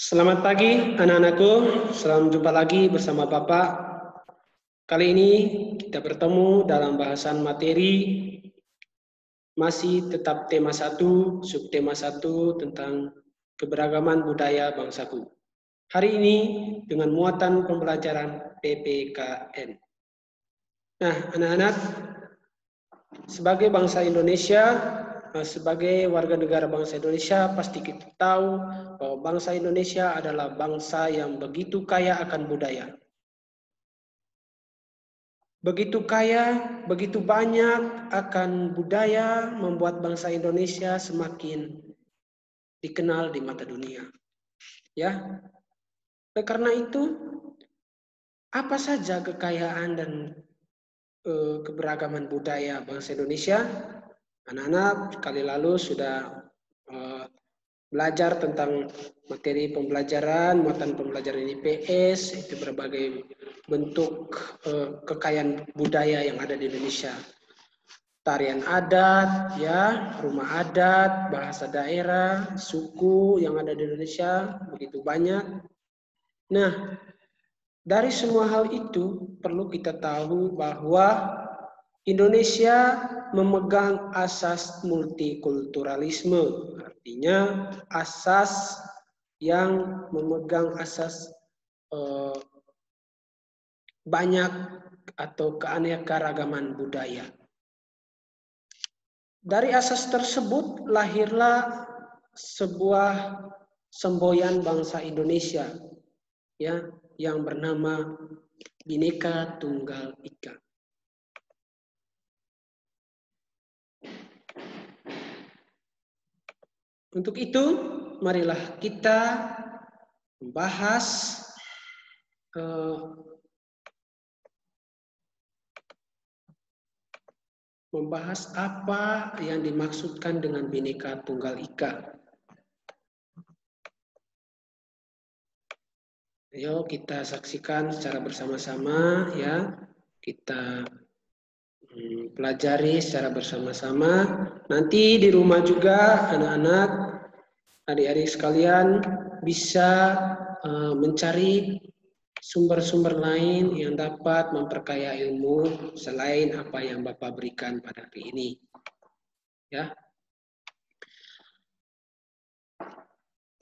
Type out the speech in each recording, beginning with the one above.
Selamat pagi anak-anakku, selamat jumpa lagi bersama Bapak. Kali ini kita bertemu dalam bahasan materi masih tetap tema 1, subtema 1 tentang keberagaman budaya bangsaku. Hari ini dengan muatan pembelajaran PPKN. Nah, anak-anak, sebagai bangsa Indonesia, sebagai warga negara bangsa Indonesia, pasti kita tahu bahwa bangsa Indonesia adalah bangsa yang begitu kaya akan budaya. Begitu kaya, begitu banyak akan budaya membuat bangsa Indonesia semakin dikenal di mata dunia. Ya, karena itu, apa saja kekayaan dan keberagaman budaya bangsa Indonesia? Anak-anak kali lalu sudah belajar tentang materi pembelajaran, muatan pembelajaran IPS, itu berbagai bentuk kekayaan budaya yang ada di Indonesia. Tarian adat, ya, rumah adat, bahasa daerah, suku yang ada di Indonesia, begitu banyak. Nah, dari semua hal itu perlu kita tahu bahwa Indonesia memegang asas multikulturalisme, artinya asas yang memegang asas banyak atau keanekaragaman budaya. Dari asas tersebut lahirlah sebuah semboyan bangsa Indonesia, ya, yang bernama Bhinneka Tunggal Ika. Untuk itu, marilah kita membahas apa yang dimaksudkan dengan Bhinneka Tunggal Ika. Ayo kita saksikan secara bersama-sama, ya. Kita pelajari secara bersama-sama. Nanti di rumah juga anak-anak, adik-adik sekalian bisa mencari sumber-sumber lain yang dapat memperkaya ilmu selain apa yang Bapak berikan pada hari ini. Ya.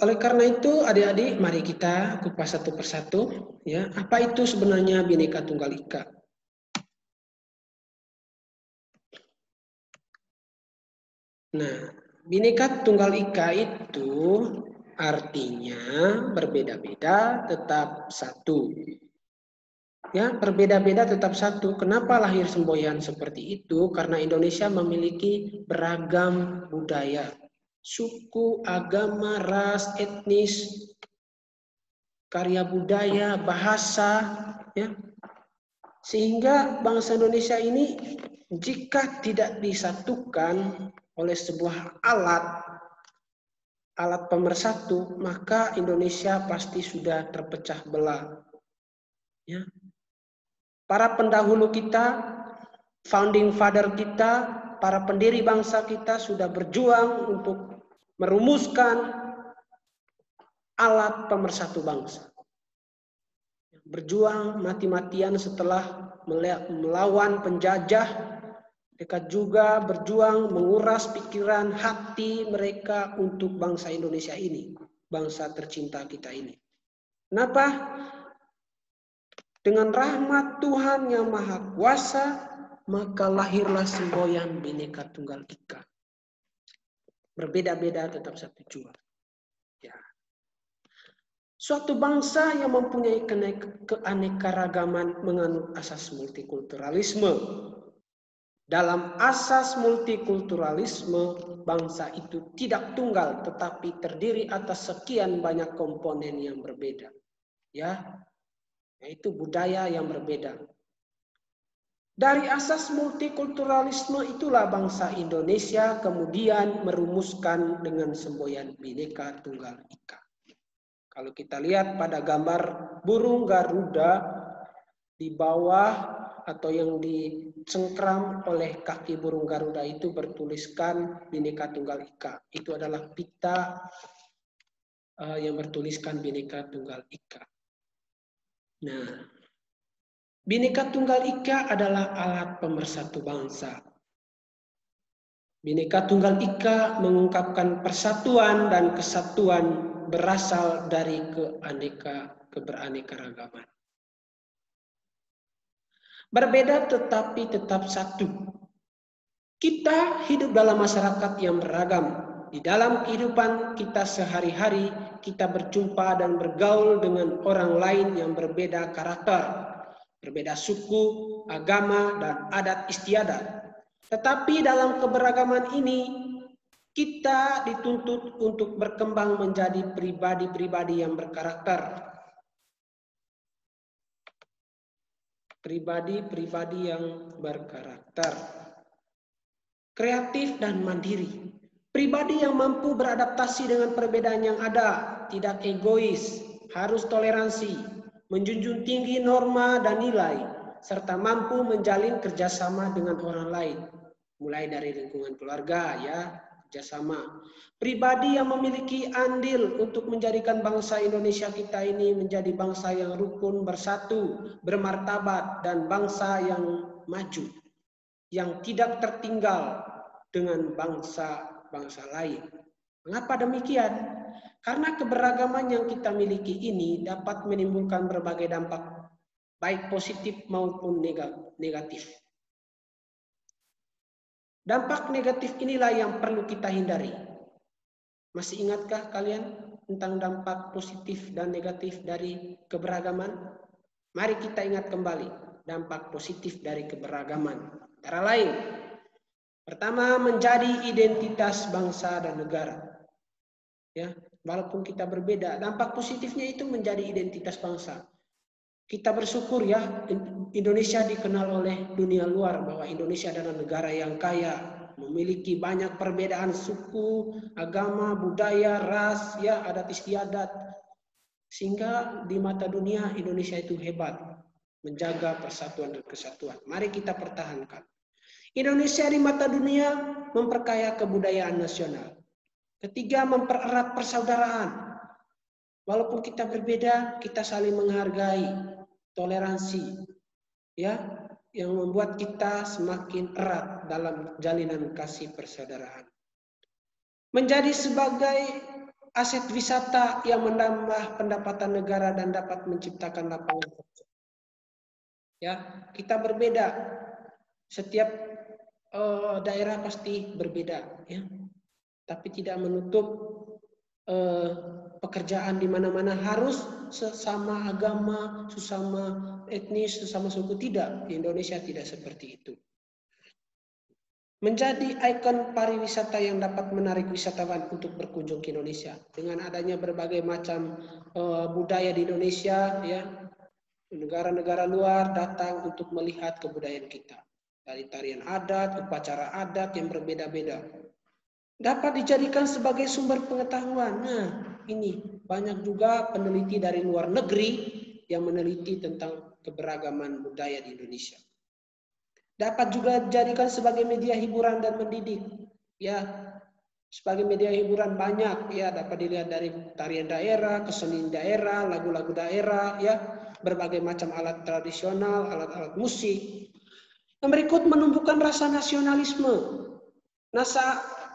Oleh karena itu, adik-adik, mari kita kupas satu persatu. Ya, apa itu sebenarnya Bhinneka Tunggal Ika? Nah, Bhinneka Tunggal Ika itu artinya berbeda-beda tetap satu. Ya, berbeda-beda tetap satu. Kenapa lahir semboyan seperti itu? Karena Indonesia memiliki beragam budaya, suku, agama, ras, etnis, karya budaya, bahasa, ya. Sehingga bangsa Indonesia ini jika tidak disatukan oleh sebuah alat pemersatu, maka Indonesia pasti sudah terpecah belah. Ya. Para pendahulu kita, founding father kita, para pendiri bangsa kita sudah berjuang untuk merumuskan alat pemersatu bangsa. Berjuang mati-matian setelah melawan penjajah, mereka juga berjuang menguras pikiran hati mereka untuk bangsa Indonesia ini, bangsa tercinta kita ini. Kenapa? Dengan rahmat Tuhan yang Maha Kuasa, maka lahirlah semboyan Bhinneka Tunggal Ika. Berbeda-beda tetap satu jua. Ya. Suatu bangsa yang mempunyai keanekaragaman menganut asas multikulturalisme. Dalam asas multikulturalisme, bangsa itu tidak tunggal tetapi terdiri atas sekian banyak komponen yang berbeda. Ya, yaitu budaya yang berbeda. Dari asas multikulturalisme itulah bangsa Indonesia kemudian merumuskan dengan semboyan Bhinneka Tunggal Ika. Kalau kita lihat pada gambar burung Garuda di bawah atau yang dicengkram oleh kaki burung Garuda itu bertuliskan Bhinneka Tunggal Ika. Itu adalah pita yang bertuliskan Bhinneka Tunggal Ika. Nah, Bhinneka Tunggal Ika adalah alat pemersatu bangsa. Bhinneka Tunggal Ika mengungkapkan persatuan dan kesatuan berasal dari keberaneka-ragaman. Berbeda tetapi tetap satu. Kita hidup dalam masyarakat yang beragam. Di dalam kehidupan kita sehari-hari, kita berjumpa dan bergaul dengan orang lain yang berbeda karakter, berbeda suku, agama, dan adat istiadat. Tetapi dalam keberagaman ini, kita dituntut untuk berkembang menjadi pribadi-pribadi yang berkarakter. Pribadi-pribadi yang berkarakter. Kreatif dan mandiri. Pribadi yang mampu beradaptasi dengan perbedaan yang ada, tidak egois, harus toleransi, menjunjung tinggi norma dan nilai, serta mampu menjalin kerjasama dengan orang lain. Mulai dari lingkungan keluarga, ya, kerjasama. Pribadi yang memiliki andil untuk menjadikan bangsa Indonesia kita ini menjadi bangsa yang rukun, bersatu, bermartabat, dan bangsa yang maju, yang tidak tertinggal dengan bangsa-bangsa lain. Mengapa demikian? Karena keberagaman yang kita miliki ini dapat menimbulkan berbagai dampak, baik positif maupun negatif. Dampak negatif inilah yang perlu kita hindari. Masih ingatkah kalian tentang dampak positif dan negatif dari keberagaman? Mari kita ingat kembali dampak positif dari keberagaman. Antara lain, pertama, menjadi identitas bangsa dan negara. Ya, walaupun kita berbeda, dampak positifnya itu menjadi identitas bangsa. Kita bersyukur ya, Indonesia dikenal oleh dunia luar bahwa Indonesia adalah negara yang kaya, memiliki banyak perbedaan suku, agama, budaya, ras, ya, adat istiadat. Sehingga di mata dunia Indonesia itu hebat, menjaga persatuan dan kesatuan. Mari kita pertahankan. Indonesia di mata dunia memperkaya kebudayaan nasional. Ketiga, mempererat persaudaraan. Walaupun kita berbeda, kita saling menghargai, toleransi, ya, yang membuat kita semakin erat dalam jalinan kasih persaudaraan. Menjadi sebagai aset wisata yang menambah pendapatan negara dan dapat menciptakan lapangan kerja. Ya, kita berbeda. Setiap daerah pasti berbeda, ya. Tapi tidak menutup pekerjaan di mana-mana harus sesama agama, sesama etnis, sesama suku. Tidak, di Indonesia tidak seperti itu. Menjadi ikon pariwisata yang dapat menarik wisatawan untuk berkunjung ke Indonesia. Dengan adanya berbagai macam budaya di Indonesia, ya, negara-negara luar datang untuk melihat kebudayaan kita. Dari tarian adat, upacara adat yang berbeda-beda. Dapat dijadikan sebagai sumber pengetahuan. Nah, ini banyak juga peneliti dari luar negeri yang meneliti tentang keberagaman budaya di Indonesia. Dapat juga dijadikan sebagai media hiburan dan mendidik. Ya, sebagai media hiburan banyak, ya, dapat dilihat dari tarian daerah, kesenian daerah, lagu-lagu daerah, ya, berbagai macam alat tradisional, alat-alat musik. Yang berikut menumbuhkan rasa nasionalisme.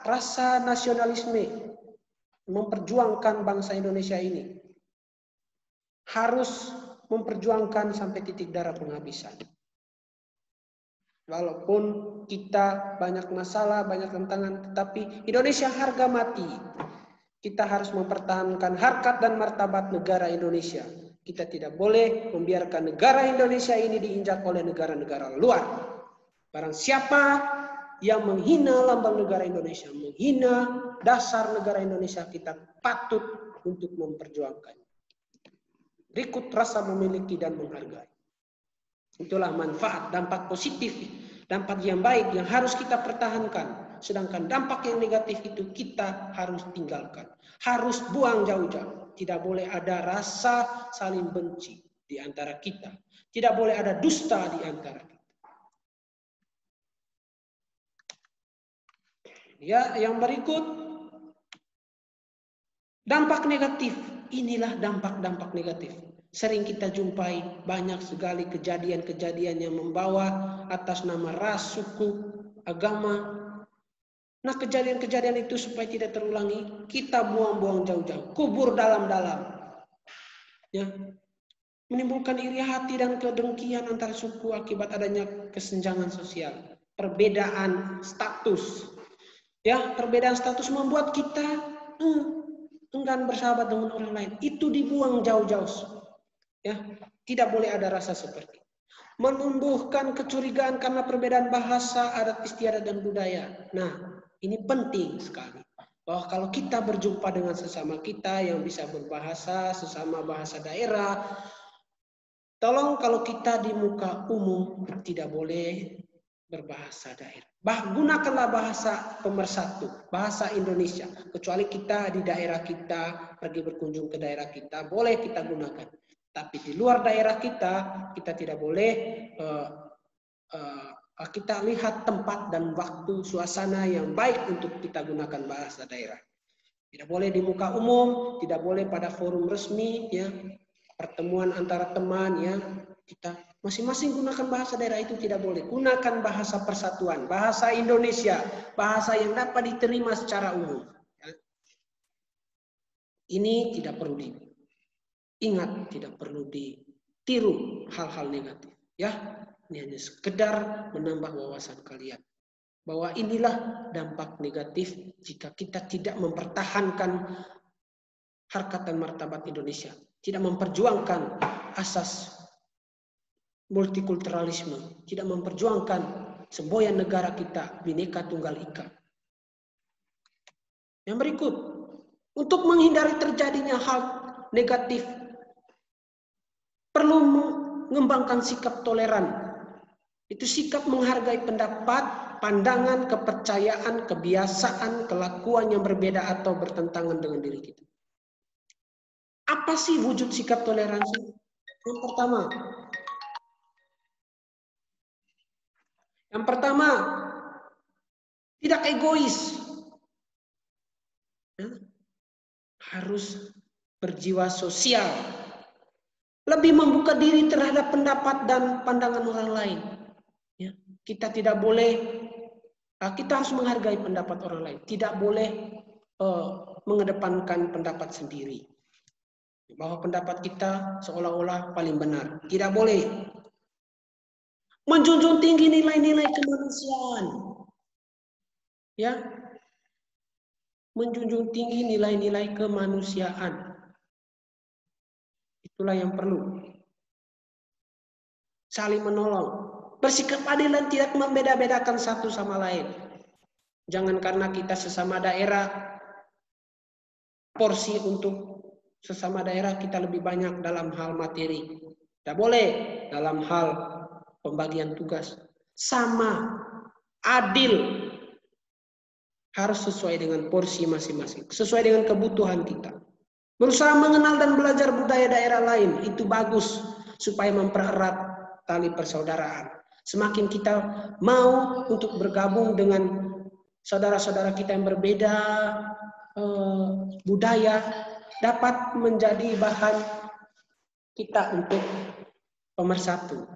Rasa nasionalisme memperjuangkan bangsa Indonesia ini. Harus memperjuangkan sampai titik darah penghabisan. Walaupun kita banyak masalah, banyak tantangan, tetapi Indonesia harga mati. Kita harus mempertahankan harkat dan martabat negara Indonesia. Kita tidak boleh membiarkan negara Indonesia ini diinjak oleh negara-negara luar. Barang siapa yang menghina lambang negara Indonesia, menghina dasar negara Indonesia, kita patut untuk memperjuangkan. Berikut rasa memiliki dan menghargai. Itulah manfaat, dampak positif, dampak yang baik yang harus kita pertahankan. Sedangkan dampak yang negatif itu kita harus tinggalkan. Harus buang jauh-jauh. Tidak boleh ada rasa saling benci di antara kita. Tidak boleh ada dusta di antara kita. Ya, yang berikut, Dampak negatif, inilah dampak-dampak negatif. Sering kita jumpai banyak sekali kejadian-kejadian yang membawa atas nama ras, suku, agama. Nah, kejadian-kejadian itu supaya tidak terulangi, kita buang-buang jauh-jauh, kubur dalam-dalam. Ya, menimbulkan iri hati dan kedengkian antar suku akibat adanya kesenjangan sosial, perbedaan status. Ya, perbedaan status membuat kita enggan bersahabat dengan orang lain. Itu dibuang jauh-jauh. Ya, tidak boleh ada rasa seperti itu. Menumbuhkan kecurigaan karena perbedaan bahasa, adat istiadat dan budaya. Nah, ini penting sekali. Bahwa kalau kita berjumpa dengan sesama kita yang bisa berbahasa, sesama bahasa daerah, tolong kalau kita di muka umum tidak boleh berbahasa daerah. Gunakanlah bahasa pemersatu, bahasa Indonesia. Kecuali kita di daerah kita, pergi berkunjung ke daerah kita, boleh kita gunakan. Tapi di luar daerah kita tidak boleh, kita lihat tempat dan waktu, suasana yang baik untuk kita gunakan bahasa daerah. Tidak boleh di muka umum, tidak boleh pada forum resmi, ya, pertemuan antara teman, ya, kita masing-masing gunakan bahasa daerah itu tidak boleh. Gunakan bahasa persatuan, bahasa Indonesia, bahasa yang dapat diterima secara umum. Ya. Ini tidak perlu diingat, tidak perlu ditiru hal-hal negatif. Ya, ini hanya sekedar menambah wawasan kalian. Bahwa inilah dampak negatif jika kita tidak mempertahankan harkat dan martabat Indonesia. Tidak memperjuangkan asas multikulturalisme, tidak memperjuangkan semboyan negara kita, Bhinneka Tunggal Ika. Yang berikut, untuk menghindari terjadinya hal negatif, perlu mengembangkan sikap toleran. Itu sikap menghargai pendapat, pandangan, kepercayaan, kebiasaan, kelakuan yang berbeda atau bertentangan dengan diri kita. Apa sih wujud sikap toleransi? Yang pertama, tidak egois. Harus berjiwa sosial. Lebih membuka diri terhadap pendapat dan pandangan orang lain. Ya, kita tidak boleh, kita harus menghargai pendapat orang lain. Tidak boleh mengedepankan pendapat sendiri. Bahwa pendapat kita seolah-olah paling benar. Tidak boleh. Menjunjung tinggi nilai-nilai kemanusiaan. Ya. Menjunjung tinggi nilai-nilai kemanusiaan. Itulah yang perlu. Saling menolong. Bersikap adil dan tidak membeda-bedakan satu sama lain. Jangan karena kita sesama daerah, porsi untuk sesama daerah kita lebih banyak dalam hal materi. Tidak boleh dalam hal pembagian tugas. Sama, adil. Harus sesuai dengan porsi masing-masing. Sesuai dengan kebutuhan kita. Berusaha mengenal dan belajar budaya daerah lain. Itu bagus. Supaya mempererat tali persaudaraan. Semakin kita mau untuk bergabung dengan saudara-saudara kita yang berbeda budaya, dapat menjadi bahan kita untuk pemersatu.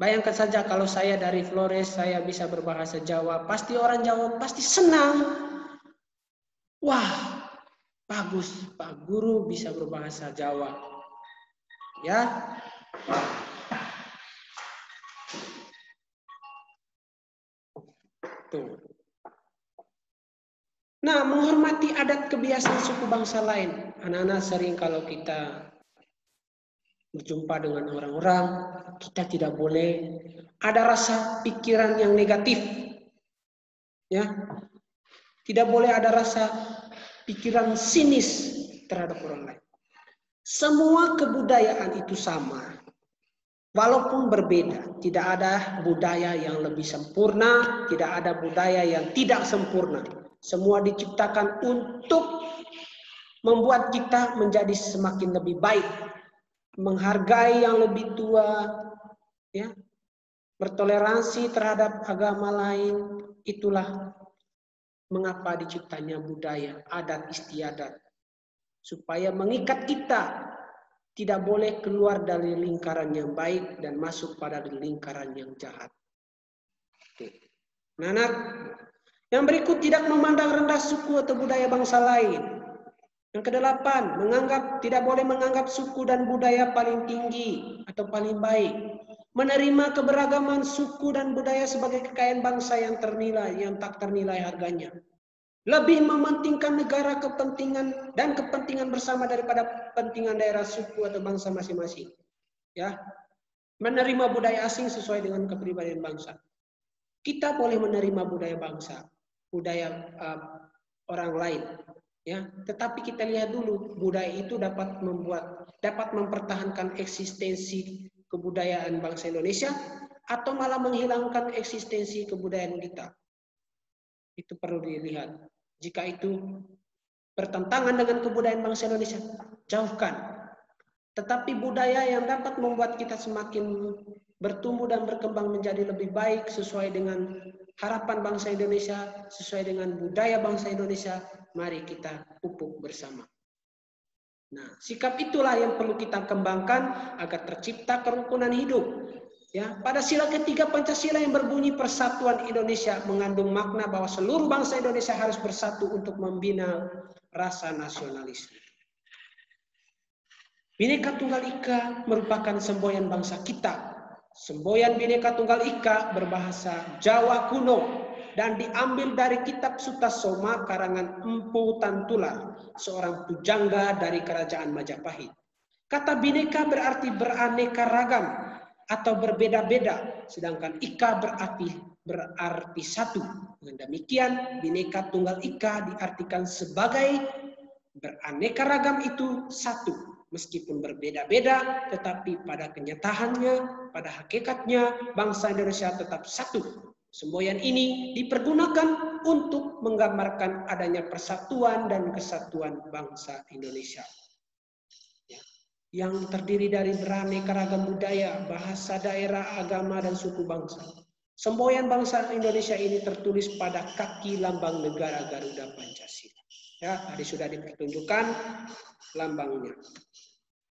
Bayangkan saja kalau saya dari Flores, saya bisa berbahasa Jawa, pasti orang Jawa pasti senang. Wah, bagus, Pak Guru bisa berbahasa Jawa. Ya. Tuh. Nah, menghormati adat kebiasaan suku bangsa lain. Anak-anak sering kalau kita berjumpa dengan orang-orang, kita tidak boleh ada rasa pikiran yang negatif. Ya. Tidak boleh ada rasa pikiran sinis terhadap orang lain. Semua kebudayaan itu sama. Walaupun berbeda, tidak ada budaya yang lebih sempurna, tidak ada budaya yang tidak sempurna. Semua diciptakan untuk membuat kita menjadi semakin lebih baik. Menghargai yang lebih tua, ya, bertoleransi terhadap agama lain, itulah mengapa diciptanya budaya, adat istiadat. Supaya mengikat kita, tidak boleh keluar dari lingkaran yang baik dan masuk pada lingkaran yang jahat. Anak, yang berikut tidak memandang rendah suku atau budaya bangsa lain. Yang kedelapan, tidak boleh menganggap suku dan budaya paling tinggi atau paling baik. Menerima keberagaman suku dan budaya sebagai kekayaan bangsa yang tak ternilai harganya. Lebih mementingkan negara kepentingan dan kepentingan bersama daripada kepentingan daerah suku atau bangsa masing-masing. Ya, menerima budaya asing sesuai dengan kepribadian bangsa. Kita boleh menerima budaya bangsa, budaya orang lain. Ya, tetapi kita lihat dulu budaya itu dapat mempertahankan eksistensi kebudayaan bangsa Indonesia atau malah menghilangkan eksistensi kebudayaan kita. Itu perlu dilihat. Jika itu bertentangan dengan kebudayaan bangsa Indonesia, jauhkan. Tetapi budaya yang dapat membuat kita semakin bertumbuh dan berkembang menjadi lebih baik sesuai dengan harapan bangsa Indonesia, sesuai dengan budaya bangsa Indonesia, mari kita pupuk bersama. Nah, sikap itulah yang perlu kita kembangkan agar tercipta kerukunan hidup. Ya, pada sila ketiga Pancasila yang berbunyi Persatuan Indonesia mengandung makna bahwa seluruh bangsa Indonesia harus bersatu untuk membina rasa nasionalisme. Bhinneka Tunggal Ika merupakan semboyan bangsa kita. Semboyan Bhinneka Tunggal Ika berbahasa Jawa kuno dan diambil dari kitab Sutasoma karangan Empu Tantular, seorang pujangga dari kerajaan Majapahit. Kata Bhinneka berarti beraneka ragam atau berbeda-beda, sedangkan Ika berarti satu. Dengan demikian, Bhinneka Tunggal Ika diartikan sebagai beraneka ragam itu satu. Meskipun berbeda-beda, tetapi pada kenyataannya, pada hakikatnya, bangsa Indonesia tetap satu. Semboyan ini dipergunakan untuk menggambarkan adanya persatuan dan kesatuan bangsa Indonesia. Yang terdiri dari beraneka ragam budaya, bahasa daerah, agama, dan suku bangsa. Semboyan bangsa Indonesia ini tertulis pada kaki lambang negara Garuda Pancasila. Ya, tadi sudah dipertunjukkan lambangnya.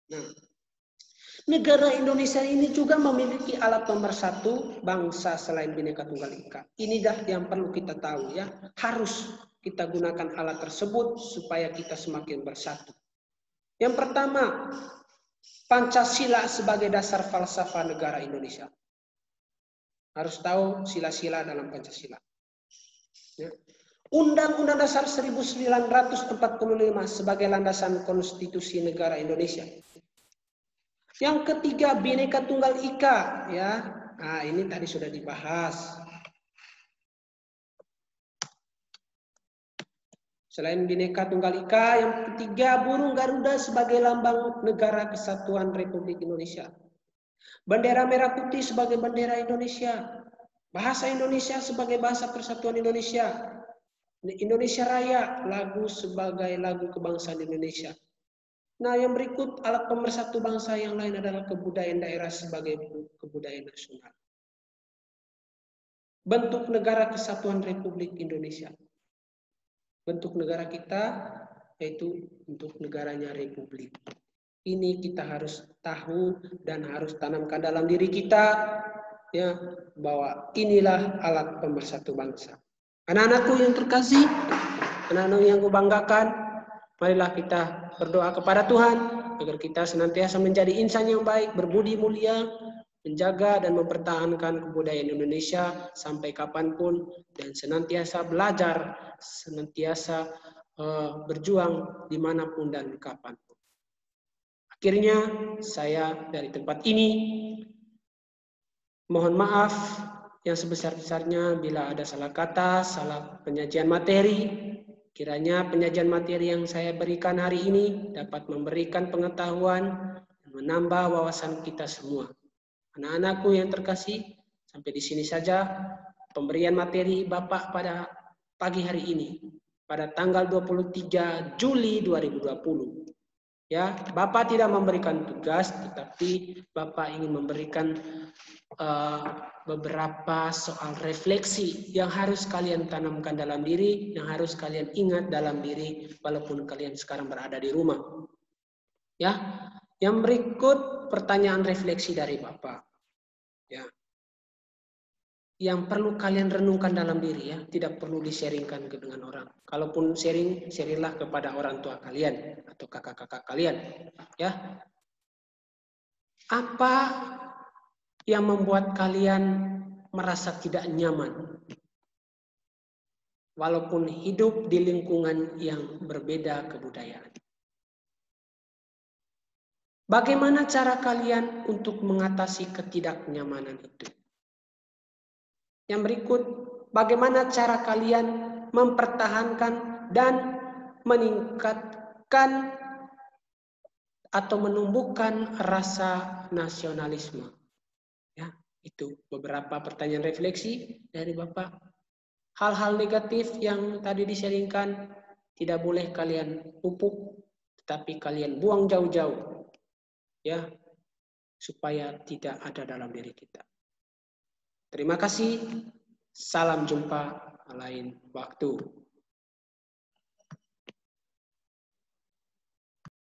Nah, negara Indonesia ini juga memiliki alat pemersatu bangsa selain Bhinneka Tunggal Ika. Ini dah yang perlu kita tahu ya. Harus kita gunakan alat tersebut supaya kita semakin bersatu. Yang pertama, Pancasila sebagai dasar falsafah negara Indonesia. Harus tahu sila-sila dalam Pancasila. Ya. Undang-Undang Dasar 1945 sebagai landasan konstitusi negara Indonesia. Yang ketiga, Bhinneka Tunggal Ika, ya. Nah, ini tadi sudah dibahas. Selain Bhinneka Tunggal Ika, yang ketiga, burung Garuda sebagai lambang negara kesatuan Republik Indonesia. Bendera merah putih sebagai bendera Indonesia. Bahasa Indonesia sebagai bahasa persatuan Indonesia. Indonesia Raya, lagu sebagai lagu kebangsaan Indonesia. Nah, yang berikut alat pemersatu bangsa yang lain adalah kebudayaan daerah sebagai kebudayaan nasional. Bentuk negara kesatuan Republik Indonesia. Bentuk negara kita yaitu bentuk negaranya Republik. Ini kita harus tahu dan harus tanamkan dalam diri kita ya, bahwa inilah alat pemersatu bangsa. Anak-anakku yang terkasih, anak-anak yang kubanggakan, marilah kita berdoa kepada Tuhan agar kita senantiasa menjadi insan yang baik, berbudi mulia, menjaga dan mempertahankan kebudayaan Indonesia sampai kapanpun, dan senantiasa belajar, senantiasa berjuang dimanapun dan kapanpun. Akhirnya saya dari tempat ini mohon maaf yang sebesar-besarnya bila ada salah kata, salah penyajian materi. Kiranya penyajian materi yang saya berikan hari ini dapat memberikan pengetahuan dan menambah wawasan kita semua. Anak-anakku yang terkasih, sampai di sini saja pemberian materi Bapak pada pagi hari ini, pada tanggal 23 Juli 2020. Ya, Bapak tidak memberikan tugas, tetapi Bapak ingin memberikan beberapa soal refleksi yang harus kalian tanamkan dalam diri, yang harus kalian ingat dalam diri, walaupun kalian sekarang berada di rumah. Ya, yang berikut pertanyaan refleksi dari Bapak. Ya, yang perlu kalian renungkan dalam diri, ya, tidak perlu di-sharingkan dengan orang. Kalaupun sharing, sharinglah kepada orang tua kalian atau kakak-kakak kalian. Ya, apa yang membuat kalian merasa tidak nyaman, walaupun hidup di lingkungan yang berbeda kebudayaan? Bagaimana cara kalian untuk mengatasi ketidaknyamanan itu? Yang berikut, bagaimana cara kalian mempertahankan dan meningkatkan atau menumbuhkan rasa nasionalisme? Ya, itu beberapa pertanyaan refleksi dari Bapak. Hal-hal negatif yang tadi di-sharingkan tidak boleh kalian pupuk, tetapi kalian buang jauh-jauh, ya, supaya tidak ada dalam diri kita. Terima kasih. Salam jumpa lain waktu.